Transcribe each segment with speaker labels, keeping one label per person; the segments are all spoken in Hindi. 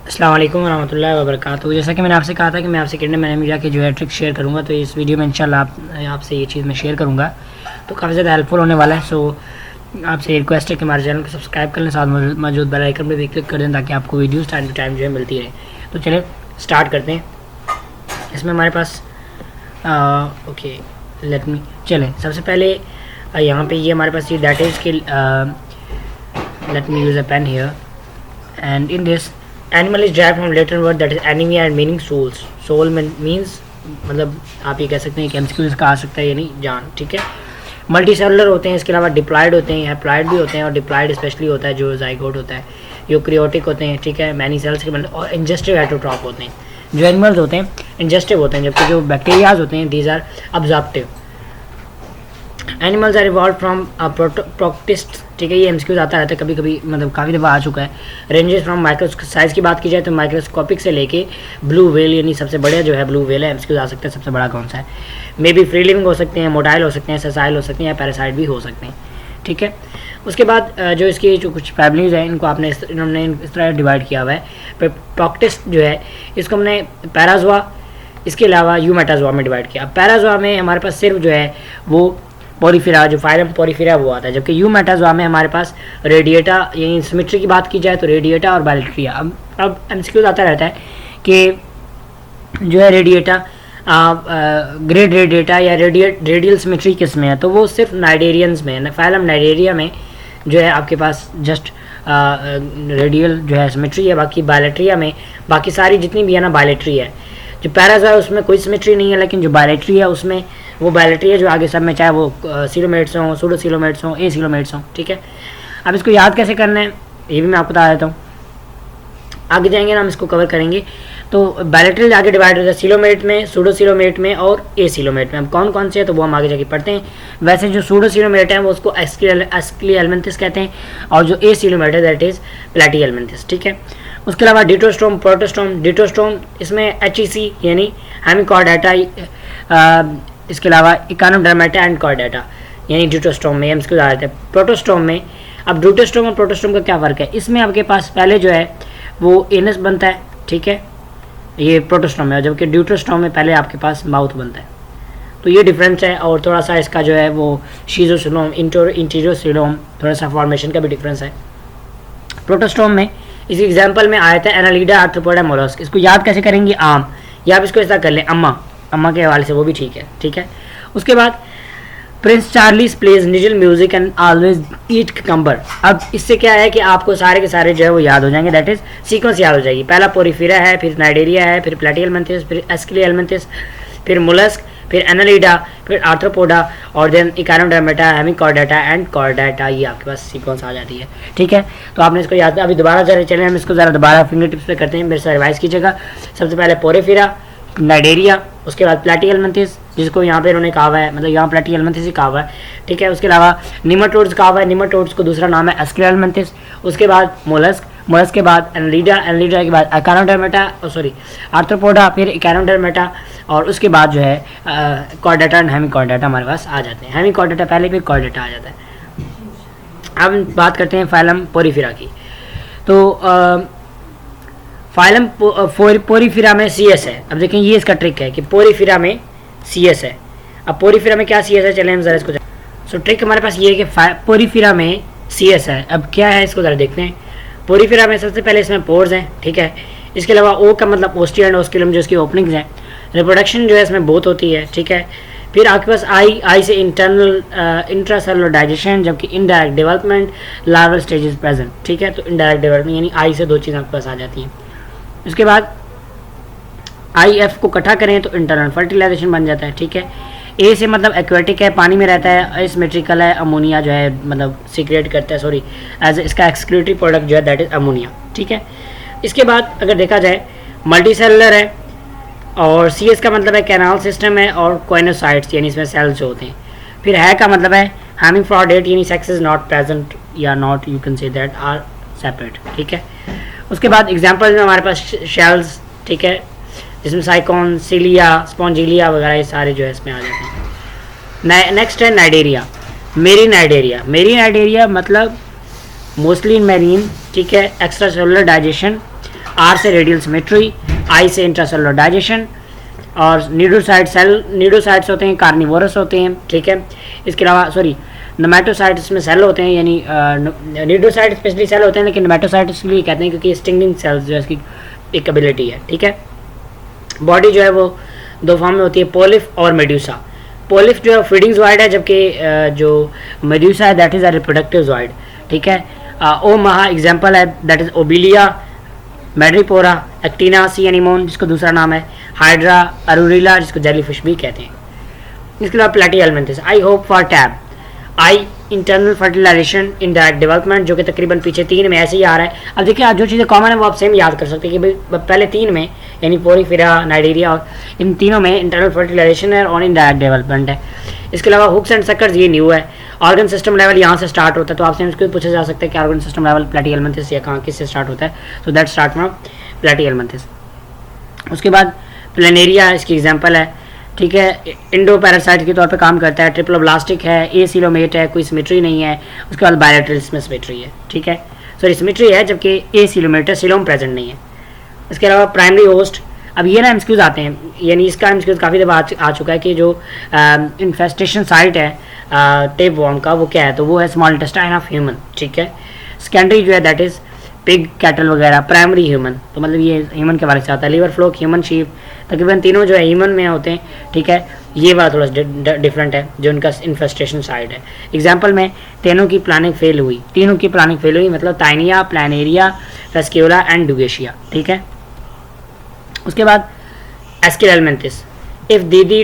Speaker 1: अस्सलाम वालेकुम रहमतुल्लाहि व बरकातहू। जैसा कि मैंने आपसे कहा था कि मैं आपसे किडनी मैनेमिया की जो है ट्रिक शेयर करूंगा, तो इस वीडियो में इंशाल्लाह आपसे ये चीज़ मैं शेयर करूंगा तो काफ़ी ज़्यादा हेल्पफुल होने वाला है। सो आपसे रिक्वेस्ट है कि हमारे चैनल को सब्सक्राइब कर लें, साथ मौजूद बेल आइकन पर भी क्लिक कर दें ताकि आपको वीडियोज़ टाइम टू टाइम जो है मिलती रहे। तो चलिए स्टार्ट करते हैं। इसमें हमारे पास ओके लेट मी चलें। सबसे पहले यहाँ पे ये हमारे पास ये दैट इज़ कि let me use a pen here and in this animal is drive from letter word that is anemia and meaning souls. Soul means मतलब आप ये कह सकते हैं कि एमसीक्यू इसका आ सकता है यानी जान, ठीक है। मल्टी सेलुलर होते हैं, इसके अलावा डिप्लॉयड होते हैं, हैप्लॉयड भी होते हैं और डिप्लॉयड स्पेशली होता है जो जाइगोट होता है। यूकैरियोटिक होते हैं, ठीक है, मैनी सेल्स के मतलब, और इंजेस्टिव हेटरोट्रॉफ होते हैं। जो एनिमल्स होते हैं इंजेस्टिव होते हैं, जबकि जो बैक्टीरियाज होते हैं these are absorptive. Animals are evolve from protist, ठीक है। ये एमसीक्यूज आता रहता है कभी कभी, मतलब काफ़ी दफ़ा आ चुका है। रेंजेस फ्रॉम माइक्रोस्कोप, साइज़ की बात की जाए तो माइक्रोस्कोपिक से लेके ब्लू व्हेल यानी सबसे बड़ा जो है ब्लू व्हेल है, एमसीक्यूज आ सकते हैं सबसे बड़ा कौन सा है। मे बी फ्री लिविंग हो सकते हैं, मोटाइल हो सकते हैं, सेसाइल हो सकते हैं, या पैरासाइट भी हो सकते हैं, ठीक है। उसके बाद जो इसकी जो कुछ फैमिलीज हैं इनको इन्होंने इस तरह डिवाइड किया हुआ है। प्रोक्टिस्ट जो है इसको हमने पैराजोआ, इसके अलावा यूमेटाजोआ में डिवाइड किया। पैराजोआ में हमारे पास सिर्फ जो है वो पोरीफेरा, जो फाइलम पोरीफेरा वो आता है, जबकि यूमेटाजोआ में हमारे पास रेडिएटा यानी सिमेट्री की बात की जाए तो रेडिएटा और बायोलेट्रिया। अब एमसीक्यूज आता रहता है कि जो है रेडिएटा ग्रेड रेडिएटा या रेडियल सिमेट्री किस में है, तो वो सिर्फ नाइडेरियंस में है। फाइलम नाइडेरिया में जो है आपके पास जस्ट रेडियल जो है सिमेट्री है, बाकी बायोलेट्रिया में बाकी सारी जितनी भी है ना बायोलेट्री है। जो पैराजोआ है उसमें कोई सिमेट्री नहीं है, लेकिन जो बायोलेट्री है उसमें वो बायोलेट्री है जो आगे सब में, चाहे वो सीलोमेट्स हों, सूडोसीलोमेट्स हों, ए सीलोमेट्स हों, ठीक है। अब इसको याद कैसे करना है ये भी मैं आपको बता देता हूँ। आगे जाएंगे ना हम इसको कवर करेंगे। तो बायोलेट्री आगे डिवाइड होता है सीलोमेट में, सूडोसीलोमेट में और ए सीलोमेट में। अब कौन कौन से है तो वो हम आगे जाके पढ़ते हैं। वैसे जो सूडोसीलोमेट है वो उसको एस्क्लियलमेंथिस कहते हैं, और जो ए सीलोमेट है दैट इज़ प्लैटियलमेंथिस, ठीक है। उसके अलावा डिटोस्टोम, प्रोटोस्टोम। डिटोस्टोम इसमें एचईसी यानी हेमिकॉर्डाटा, इसके अलावा इकानोडर्मेटा एंड कॉर्डेटा यानी ड्यूटोस्टोम में एम्स को जाते हैं। प्रोटोस्टोम में, अब ड्यूटोस्टोम और प्रोटोस्टोम का क्या फ़र्क है, इसमें आपके पास पहले जो है वो एनस बनता है, ठीक है, ये प्रोटोस्टोम है, जबकि ड्यूटोस्टोम में पहले आपके पास माउथ बनता है। तो ये डिफरेंस है, और थोड़ा सा इसका जो है वो शीजोसिलोम इंटीरियोसिलोम थोड़ा सा फॉर्मेशन का भी डिफरेंस है। प्रोटोस्टोम में इस एग्जाम्पल में आया था एनालिडा, आर्थ्रोपोडा, मोलस्क। इसको याद कैसे करेंगे आम, या आप इसको ऐसा कर लें अम्मा के हवाले से, वो भी ठीक है, ठीक है। उसके बाद प्रिंस चार्लीस प्लेज निजल म्यूजिक एंड ऑलवेज ईट कम्बर। अब इससे क्या है कि आपको सारे के सारे जो है वो याद हो जाएंगे, दैट इज सीक्वेंस याद हो जाएगी। पहला पोरीफेरा है, फिर नाइडेरिया है, फिर प्लैटियलमेंथिस, फिर एस्क्लियलमेंथिस, फिर मोलस्क, फिर एनालिडा, फिर आर्थ्रोपोडा, और then Echinodermata, Hemichordata and Chordata. ये आपके पास सीक्वेंस आ जाती है, ठीक है। तो आपने इसको याद, अभी दोबारा जरा चलें हम इसको ज़रा दोबारा फिंगर टिप्स पे करते हैं, मेरे से रिवाइज कीजिएगा। सबसे पहले पोरीफेरा, नाइडेरिया, उसके बाद प्लैटियलमेंथिस जिसको यहाँ पे इन्होंने कहा हुआ है, मतलब यहाँ प्लैटियलमेंथिस ही कहा हुआ है, ठीक है। उसके अलावा निमाटोड्स कहा हुआ है, निमाटोड्स को दूसरा नाम है एस्क्लियलमेंथिस। उसके बाद मोलस्क, मोलस्क के बाद एनालिडा, एनालिडा के बाद इकानोडर्मेटा, आर्थ्रोपोडा, फिर इकानोडर्मेटा, और उसके बाद जो है कॉर्डेटा एंड हेमिकॉर्डेटा हमारे पास आ जाते हैं। हेमिकॉर्डेटा पहले, फिर कॉर्डेटा आ जाता है। अब बात करते हैं फाइलम पोरीफेरा की। तो फाइलम पोरीफेरा में सीएस है। अब देखें ये इसका ट्रिक है कि पोरीफेरा में सीएस है। अब पोरीफेरा में क्या सीएस है, चलें हम जरा इसको सो ट्रिक हमारे पास ये है कि पोरीफेरा में सीएस है। अब क्या है इसको जरा देखते हैं। पोरीफेरा में सबसे पहले इसमें पोर्स हैं, ठीक है। इसके अलावा ओ का मतलब ओस्टिया एंड ओस्किलम जो इसकी ओपनिंग्स हैं। रिप्रोडक्शन जो है इसमें बहुत होती है, ठीक है। फिर आपके पास आई से इंट्रासेलुलर डाइजेशन, जबकि indirect development, larval stages present, ठीक है। तो इनडायरेक्ट डेवलपमेंट यानी आई से दो चीज़ें आपके पास आ जाती हैं। उसके बाद IF को इकट्ठा करें तो इंटरनल फर्टिलाइजेशन बन जाता है, ठीक है। ए से मतलब एक्वेटिक है, पानी में रहता है। एसिमेट्रिकल है, अमोनिया जो है मतलब सीक्रेट करता है, सॉरी एज इसका एक्सक्रीटरी प्रोडक्ट जो है दैट इज अमोनिया, ठीक है। इसके बाद अगर देखा जाए मल्टी सेलुलर है, और CS का मतलब है कैनाल सिस्टम है, और कोइनोसाइट्स यानी इसमें सेल्स जो होते हैं। फिर है का मतलब है हेमिफ्रॉडेट यानी सेक्स इज नॉट प्रेजेंट या not, you can say that are separate, ठीक है। उसके बाद एग्जांपल्स में हमारे पास शेल्स, ठीक है, जिसमें साइकॉन, सिलिया, स्पॉन्जिलिया वगैरह ये सारे जो है इसमें आ जाते हैं। नेक्स्ट है नाइडेरिया, मेरी नाइडेरिया। मेरी नाइडेरिया मतलब मोस्टली इन मैरीन, ठीक है, एक्स्ट्रा सेलुलर डाइजेशन, आर से रेडियल सिमेट्री, आई से इंट्रासेलुलर डाइजेशन, और न्यूडोसाइट्स होते हैं, कार्निवोरस होते हैं, ठीक है। इसके अलावा नेमेटोसाइट्स में सेल होते हैं, यानी न्यूडोसाइट स्पेशली सेल होते हैं, लेकिन नेमेटोसाइट इसलिए कहते हैं क्योंकि स्टिंगिंग सेल्स जो है इसकी एक एबिलिटी है, ठीक है। बॉडी जो है वो दो फॉर्म में होती है, पोलिफ और मेड्यूसा। पोलिफ जो है फीडिंग ज़ॉइड है, जबकि जो मेड्यूसा है that is a reproductive zooid, ठीक है। ओ महा एग्जाम्पल है, that is Obelia, Madrepora, Actinia sea anemone जिसको दूसरा नाम है, हाइड्रा अरूरिला जिसको जेलीफिश भी कहते हैं। इसके अलावा Platyhelminthes, I hope for tab, I internal fertilization, indirect development, जो कि तकरीबन पीछे 3 में ऐसे ही आ रहा है। अब देखिए, जो चीज़ें कॉमन है वो आप सेम याद कर सकते हैं कि भाई पहले 3 में यानी पोरिफेरा, नाइडीरिया, और इन तीनों में इंटरनल फर्टिलाइजेशन है और इनडायरेक्ट डेवलपमेंट है। इसके अलावा हुक्स एंड सक्कर्स ये न्यू है। ऑर्गन सिस्टम लेवल यहाँ से स्टार्ट होता है, तो आपसे इसको पूछा जा सकता है कि ऑर्गन सिस्टम लेवल प्लेटिहेल्मिन्थस या कहाँ किससे स्टार्ट होता है, सो दैट स्टार्ट फ्रॉम प्लेटिहेल्मिन्थस। उसके बाद प्लेनेरिया इसकी एग्जाम्पल है, ठीक है, इंडो पैरासाइट के तौर पे काम करता है, ट्रिप्लोब्लास्टिक है, एसिलोमेट है, कोई सिमेट्री नहीं है। उसके बाद बायोलेटरल्स में सिमेट्री है, ठीक है, सॉरी सिमेट्री है जबकि एसिलोमेट है, सिलोम प्रेजेंट नहीं है। इसके अलावा प्राइमरी होस्ट, अब ये ना एमसीक्यूज आते हैं, यानी इसका एमसीक्यूज काफ़ी दफ़ा आ चुका है कि जो इन्फेस्टेशन साइट है टेप वॉर्म का वो क्या है, तो वो है स्मॉल इंटेस्टाइन ऑफ ह्यूमन, ठीक है। सेकेंडरी जो है दैट इज़ पिग, कैटल वगैरह। प्राइमरी ह्यूमन, तो मतलब ये ह्यूमन के बारे से आता है। लीवर फ्लोक, ह्यूमन शीप, तकरीबन तीनों जो है ह्यूमन में होते हैं, ठीक है। ये वाला थोड़ा सा डिफरेंट है जो इनका इन्फेस्टेशन साइड है। एग्जाम्पल में तीनों की प्लानिंग फेल हुई, मतलब ताइनिया, प्लानेरिया, फेस्क्यूला एंड डुगेशिया, ठीक है। उसके बाद एस्किलेल्मिन्थस, इफ़ दीदी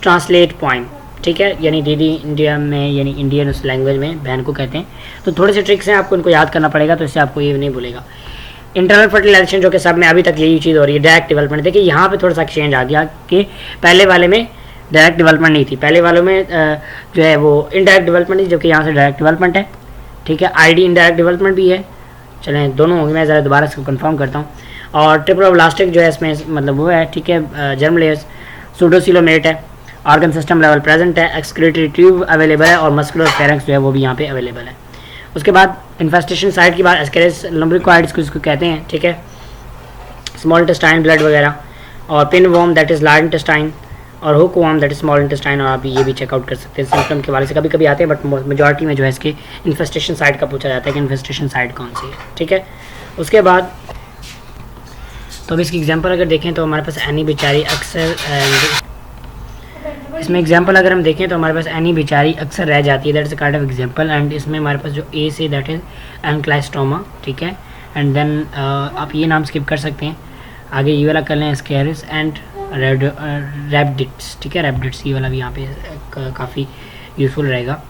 Speaker 1: ट्रांसलेट पॉइंट, ठीक है, यानी दीदी इंडिया में यानी इंडियन उस लैंग्वेज में बहन को कहते हैं। तो थोड़े से ट्रिक्स हैं, आपको इनको याद करना पड़ेगा, तो इससे आपको ये नहीं भूलेगा। इंटरनल फर्टिलाइजेशन जो कि सब में अभी तक यही चीज़ हो रही है, डायरेक्ट डेवलपमेंट। देखिए यहाँ पे थोड़ा सा चेंज आ गया कि पहले वाले में डायरेक्ट डेवलपमेंट नहीं थी, पहले वालों में जो है वो इनडायरेक्ट डेवलपमेंट थी, जबकि यहाँ से डायरेक्ट डेवलपमेंट है, ठीक है। आईडी इनडायरेक्ट डेवलपमेंट भी है, चलें दोनों होंगे, मैं ज़रा दोबारा इसको कंफर्म करता हूँ। और ट्रिप्लोब्लास्टिक जो है इसमें मतलब वो है, ठीक है, जर्म लेयर्स, सूडोसिलोमेट है, ऑर्गन सिस्टम लेवल प्रेजेंट है, एक्सक्रीटरी ट्यूब अवेलेबल है, और मस्कुलर फेरेंक्स जो है वो भी यहाँ पे अवेलेबल है। उसके बाद इन्फेस्टेशन साइट की बात, एस्केरिस लम्ब्रिकॉइड्स को इसको कहते हैं, ठीक है, स्मॉल इंटेस्टाइन, ब्लड वगैरह, और pin worm that is large intestine, और hook worm that is small intestine. और आप ये भी चेकआउट कर सकते हैं, सिम्टम के बारे से कभी कभी आते हैं, बट मेजॉरिटी में जो है इसके इन्फेस्टेशन साइट का पूछा जाता है कि इन्फेस्टेशन साइट कौन सी है, ठीक है। उसके बाद तो अब इसकी एग्जांपल अगर देखें तो हमारे पास एनी बेचारी अक्सर, इसमें एग्जांपल अगर हम देखें तो हमारे पास एनी बेचारी अक्सर रह जाती है, that is a kind of example. And इसमें हमारे पास जो ए से दैट इज एनक्लाइस्टोमा, ठीक है। एंड देन आप ये नाम स्किप कर सकते हैं, आगे ये वाला कर लें, स्केरिस एंड रैबिडिट्स, ठीक है, रैबिडिट्स ये वाला भी यहाँ पे काफ़ी यूज़फुल रहेगा।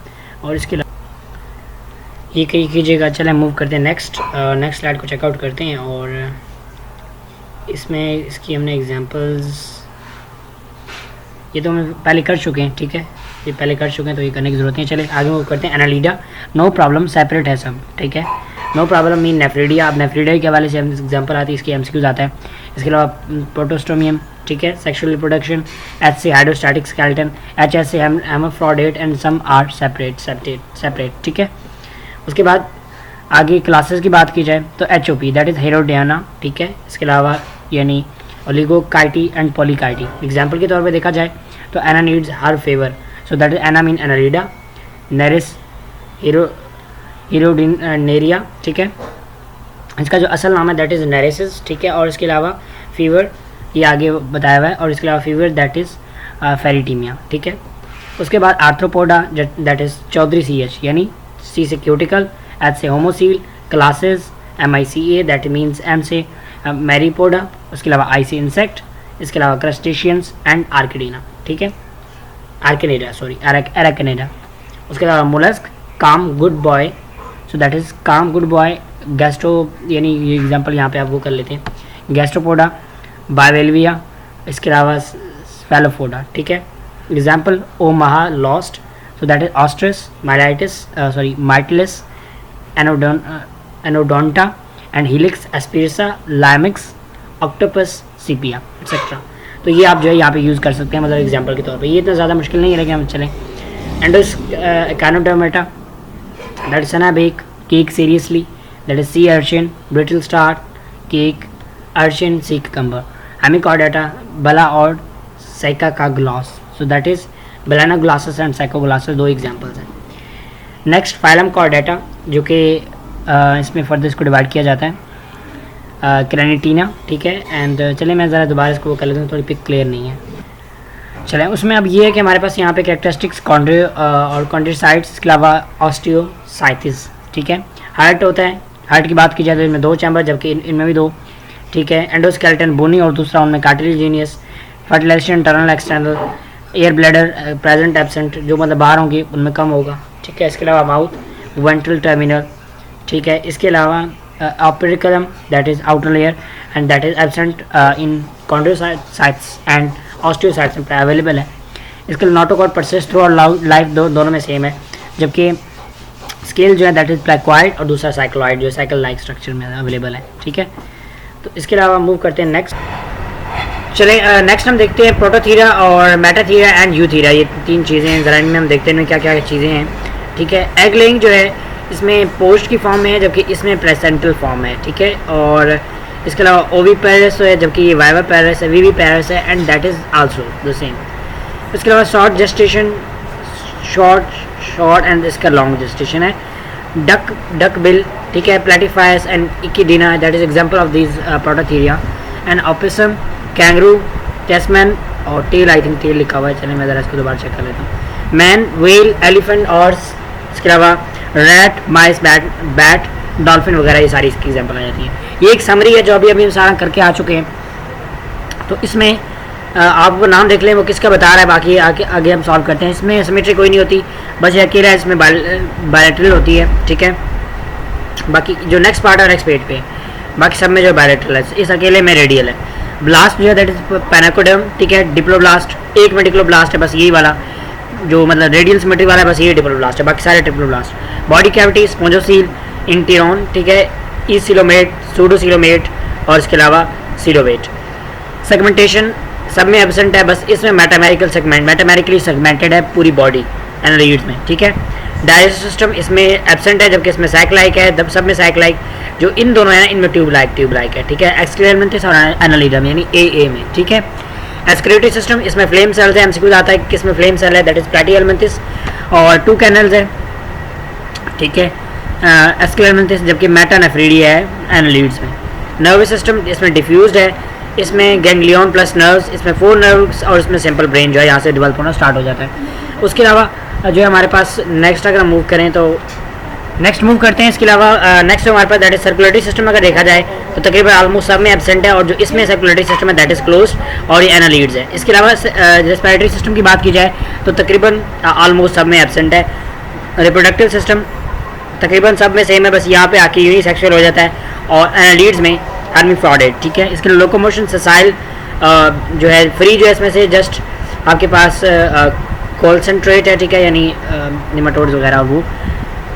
Speaker 1: और इसके अलावा ये कहीं कीजिएगा। चलें मूव करते हैं नेक्स्ट स्लाइड को चेकआउट करते हैं। और इसमें इसकी हमने एग्जांपल्स ये तो हम पहले कर चुके हैं, ठीक है, ये पहले कर चुके हैं तो ये करने की ज़रूरत नहीं है। चले आगे मूव करते हैं। एनालिडा, नो प्रॉब्लम, सेपरेट है सब, ठीक है। नो प्रॉब्लम मीन नेफ्रिडिया, अब नेफ्रिडिया के हवाले से हम एग्जांपल आती है, इसकी एमसीक्यूज आता है। इसके अलावा प्रोटोस्टोमियम, ठीक है, सेक्सुअल रिप्रोडक्शन, एच से हाइड्रोस्टैटिक स्केलेटन, एच एस से हेमाफ्रोडाइट एंड सम आर सेपरेट, ठीक है। उसके बाद आगे क्लासेस की बात की जाए तो H O P that is हेरोडियाना, ठीक है। इसके अलावा यानी ओलिगोकाइटी एंड पॉलीकाइटी। एग्जाम्पल के तौर पे देखा जाए तो एना नीड्स हर फेवर, सो दैट इज एना मीन एनालिडा, नेरिस हीरोडिनेरिया, ठीक है, इसका जो असल नाम है दैट इज़ नेरेसिस, ठीक है। और इसके अलावा फीवर ये आगे बताया हुआ है, और इसके अलावा फीवर दैट इज़ फेरिटीमिया, ठीक है। उसके बाद Arthropoda that is Chaudhary C H, यानी सी से क्यूटिकल, एच से haemocoel, classes MICA that means M से मैरीपोडा, उसके अलावा आई से इंसेक्ट, इसके अलावा क्रस्टेशियंस एंड आर्किडीना, ठीक है, एराकिनेडा। उसके अलावा मोलस्क, काम good boy, so that is काम गुड बॉय, गैस्ट्रो यानी ये एग्जांपल यहाँ पे आप वो कर लेते हैं, गैस्ट्रोपोडा, बायवेल्विया, इसके अलावा स्फेलोफोडा, ठीक है। एग्जांपल ओमाहा लॉस्ट, so that is Ostrea, Mytilus, Anodonta and Helix एस्पिरिसा, लाइमिक्स, ऑक्टोपस, सीपिया एक्सेट्रा। तो ये आप जो है यहाँ पे यूज़ कर सकते हैं, मतलब एग्जांपल के तौर पे। ये इतना ज़्यादा मुश्किल नहीं है, लेकिन हम चलें। एंडोस कैनोडोमेटा दैट इज सनाबेक, केक सीरियसली that is sea urchin, brittle star केक, अर्चिन सी कम्बर, हेमिकॉर्डेटा बला और Saccoglossus. So that is Balanoglossus and Saccoglossus, दो एग्जांपल्स हैं। नेक्स्ट फाइलम कॉर्डेटा, जो कि इसमें फर्दर इसको डिवाइड किया जाता है क्रेनिटीना, ठीक है। एंड चलिए मैं ज़रा दोबारा इसको कर लेता हूँ, थोड़ी पिक क्लियर नहीं है। चलें, उसमें अब ये है कि हमारे पास यहाँ पे कैरेक्टरिस्टिक्स कॉन्ड्री और कॉन्ड्रीसाइट्स, इसके अलावा ऑस्टियोसाइटिस, ठीक है। हार्ट होता है, हार्ट की बात की जाए तो इनमें 2 चैम्बर, जबकि इनमें भी 2, ठीक है। एंडोस्केलेटन बोनी और दूसरा उनमें cartilaginous. Fertilization internal external. Air bladder present absent, जो मतलब बाहर होंगी उनमें कम होगा, ठीक है। इसके अलावा माउथ वेंट्रल टर्मिनल, ठीक है। इसके अलावा operculum that is outer layer and that is absent in chondrocytes and osteocytes में अवेलेबल है। इसके लिए नोटोकॉर्ड परसिस्ट थ्रू और लाइफ दोनों में सेम है, जबकि स्केल जो है दैट इज प्लेक्वाइड और दूसरा साइक्लॉइड जो साइकिल लाइक स्ट्रक्चर में अवेलेबल है, ठीक है। तो इसके अलावा मूव करते हैं नेक्स्ट। चले नेक्स्ट हम देखते हैं प्रोटोथीरा और मेटाथीरा एंड यूथीरा, ये 3 चीज़ें हैं। ज़रा इनमें हम देखते हैं क्या क्या चीज़ें हैं, ठीक है। एग लेइंग जो है इसमें पोस्ट की फॉर्म में है, जबकि इसमें प्लेसेंटल फॉर्म है, ठीक है। और इसके अलावा ओवी पैरस है, जबकि ये वाइवा पैरस है, वीवी पैरस है and that is also the same. इसके अलावा शॉर्ट जेस्टेशन, शॉर्ट एंड इसका लॉन्ग जेस्टेशन है। डक बिल, ठीक है। Platypus and echidna, that is example of this Prototheria. And opossum, kangaroo, टेस्मैन और टेल, आई थिंक टेल लिखा हुआ है, चलिए मैं ज़रा इसको दोबारा चेक कर लेता हूँ। मैन, वेल, एलिफेंट और इसके अलावा रैट, माइस, बैट, डॉल्फिन वगैरह, ये सारी इसकी एग्जांपल आ जाती है। ये एक समरी है जो अभी हम सारा करके आ चुके हैं। तो इसमें आप वो नाम देख लें वो किसका बता रहा है, बाकी आगे हम सॉल्व करते हैं। इसमें सिमेट्री कोई नहीं होती, बस ये अकेला है, इसमें बायलैटरल होती है, ठीक है। बाकी जो नेक्स्ट पार्ट है नेक्स्ट पेज पे, बाकी सब में जो बायलैटरल है, इस अकेले में रेडियल है। ब्लास्ट जो है दैट इज पैनाकोडर्म, ठीक है। डिप्लोब्लास्ट, एक में डिप्लोब्लास्ट है बस, यही वाला जो मतलब रेडियल सिमेट्री वाला है, बस ये डिप्लोब्लास्ट है, बाकी सारे डिप्लोब्लास्ट। बॉडी कैविटी, स्पोंजोसील, इंटीरॉन, ठीक है। ईसिलोमेट, सूडोसिलोमेट और इसके अलावा सिलोवेट। सेगमेंटेशन सब में एब्सेंट है, बस इसमें मैटामेरिकली सेगमेंटेड है पूरी बॉडी एनालिड्स में, ठीक है। डाइजेस्टिव सिस्टम इसमें एब्सेंट है, जबकि इसमें साइक्लाइक है, सब में साइक्लाइक। जो इन दोनों है इनमें ट्यूब लाइक है, ठीक है। एक्सक्रीमेंटिस और एनालिडम यानी ए में, ठीक है। एक्सक्रीटरी सिस्टम इसमें फ्लेम सेल्स है, एमसीक्यू आता है किसमें फ्लेम सेल है, दैट इज प्लैटिहेलमिंथिस और 2 कैनल्स है, ठीक है। एक्सक्रीमेंटिस, जबकि मेटानेफ्रीडिया है एनालिड्स में। नर्वस सिस्टम इसमें डिफ्यूज्ड है, इसमें गैंग्लियन प्लस नर्व्स, इसमें 4 नर्व्स और इसमें सिंपल ब्रेन जो है यहाँ से डेवलप होना स्टार्ट हो जाता है। उसके अलावा जो है हमारे पास नेक्स्ट अगर हम मूव करें तो नेक्स्ट मूव करते हैं। इसके अलावा नेक्स्ट हमारे पास दैट इज सर्कुलेटरी सिस्टम अगर देखा जाए तो तकरीबन ऑलमोस्ट सब में एब्सेंट है, और जो इसमें सर्कुलेटरी सिस्टम है दैट इज क्लोज और ये एनालिड्स है। इसके अलावा रेस्पिरेटरी सिस्टम की बात की जाए तो तकरीबन ऑलमोस्ट सब में एब्सेंट है। रिप्रोडक्टिव सिस्टम तकरीबन सब में सेम है, बस यहाँ पे आके यूनिसेक्सुअल हो जाता है, और एनालिड्स में हर्मीफ्रॉडेट, ठीक है। इसके लिए लोकोमोशन ससाइल जो है फ्री जो है इसमें से जस्ट आपके पास कॉन्सेंट्रेट है, ठीक है, यानी निमाटोड्स वगैरह वो।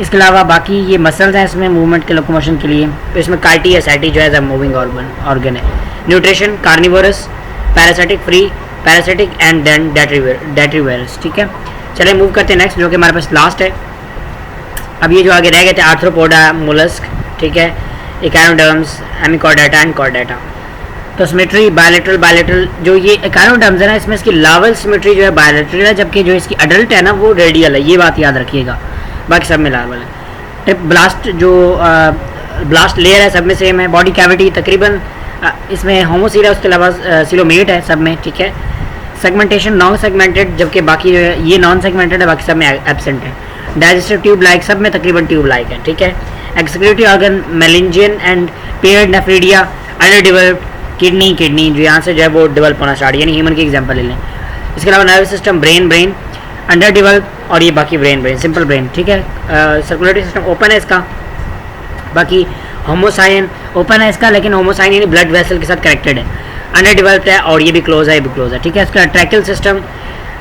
Speaker 1: इसके अलावा बाकी ये मसल्स हैं इसमें मूवमेंट के लोकोमोशन के लिए, तो इसमें काइटी या सैटी जो है मूविंग ऑर्गन है। Nutrition carnivorous, parasitic free, parasitic and then detritivorous, ठीक है। चलिए मूव करते हैं नेक्स्ट, जो कि हमारे पास लास्ट है। अब ये जो आगे रह गए थे आर्थ्रोपोडा, मोलस्क, ठीक है, इकानोडर्म्स, हेमिकॉर्डेटा एंड कॉर्डेटा। तो सिमेट्री बायलैटरल जो ये इकानोडर्म्स है ना, इसमें इसकी लावल सिमेट्री जो है बायलैटरल है, जबकि जो इसकी अडल्ट है ना वो रेडियल है, ये बात याद रखिएगा, बाकी सब में लावल है। टिप ब्लास्ट जो ब्लास्ट लेयर है सब में सेम है। बॉडी कैविटी तकरीबन इसमें होमोसील है, उसके अलावा सिलोमेट है सब में, ठीक है। सेगमेंटेशन नॉन सेगमेंटेड, जबकि बाकी जो है ये नॉन सेगमेंटेड है, बाकी सब में एब्सेंट है। डाइजेस्टिव ट्यूब लाइक सब में तकरीबन ट्यूब लाइक है, ठीक है। Excretory organ Malpighian and paired nephridia, under developed kidney जो यहाँ से जो है वो डेवलप होना स्टार्ट, यानी ह्यूमन की एग्जांपल ले लें। इसके अलावा nervous system brain under develop, और ये बाकी ब्रेन सिंपल ब्रेन, ठीक है। सर्कुलेटरी सिस्टम ओपन है इसका, बाकी होमोसाइन ओपन है इसका, लेकिन होमोसाइन यानी ब्लड वेसल के साथ कनेक्टेड है, अंडर डेवलप्ड है, और ये भी क्लोज है, ये भी क्लोज है, ठीक है। इसका ट्रैकियल सिस्टम,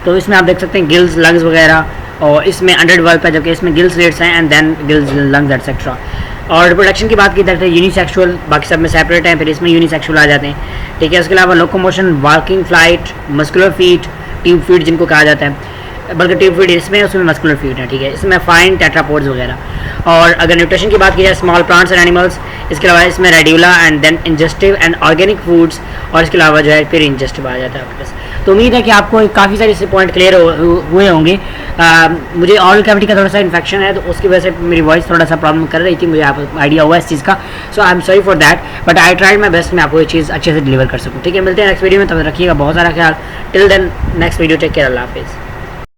Speaker 1: तो इसमें आप देख सकते हैं गिल्स, लंग्स वगैरह, और इसमें अंडर डेवलप है, जबकि इसमें गिल्स रेट्स हैं and then gills, lungs etcetera. और रिप्रोडक्शन की बात की जाती है यूनिसेक्सुअल, बाकी सब में सेपरेट हैं, फिर इसमें यूनिसेक्सुअल आ जाते हैं, ठीक है। उसके अलावा locomotion, walking, flight, muscular feet, tube feet जिनको कहा जाता है। बल्कि ट्यूब फीड इसमें, उसमें मस्कुलर फीड है, ठीक है। इसमें फाइन टेट्रापोड्स वगैरह। और अगर न्यूट्रिशन की बात की जाए स्मॉल प्लांट्स एंड एनिमल्स, इसके अलावा इसमें radula and then ingestive and organic foods, और इसके अलावा जो है फिर इंजेस्टिव आ जाता है आपके पास। तो उम्मीद है कि आपको काफ़ी सारे इससे पॉइंट क्लियर हुए होंगे। मुझे ऑरल कैविटी का थोड़ा सा इन्फेक्शन है, तो उसकी वजह से मेरी वॉइस थोड़ा सा प्रॉब्लम कर रही थी, मुझे आप आइडिया हुआ इस चीज़ का। So I am sorry for that, but I tried my best मैं आपको ये चीज़ अच्छे से डिलीवर कर सकूँ, ठीक है। मिलते हैं नेक्स्ट वीडियो में, तब रखिएगा बहुत सारा ख्याल। Till then next video, take care, अल्लाह हाफिज़।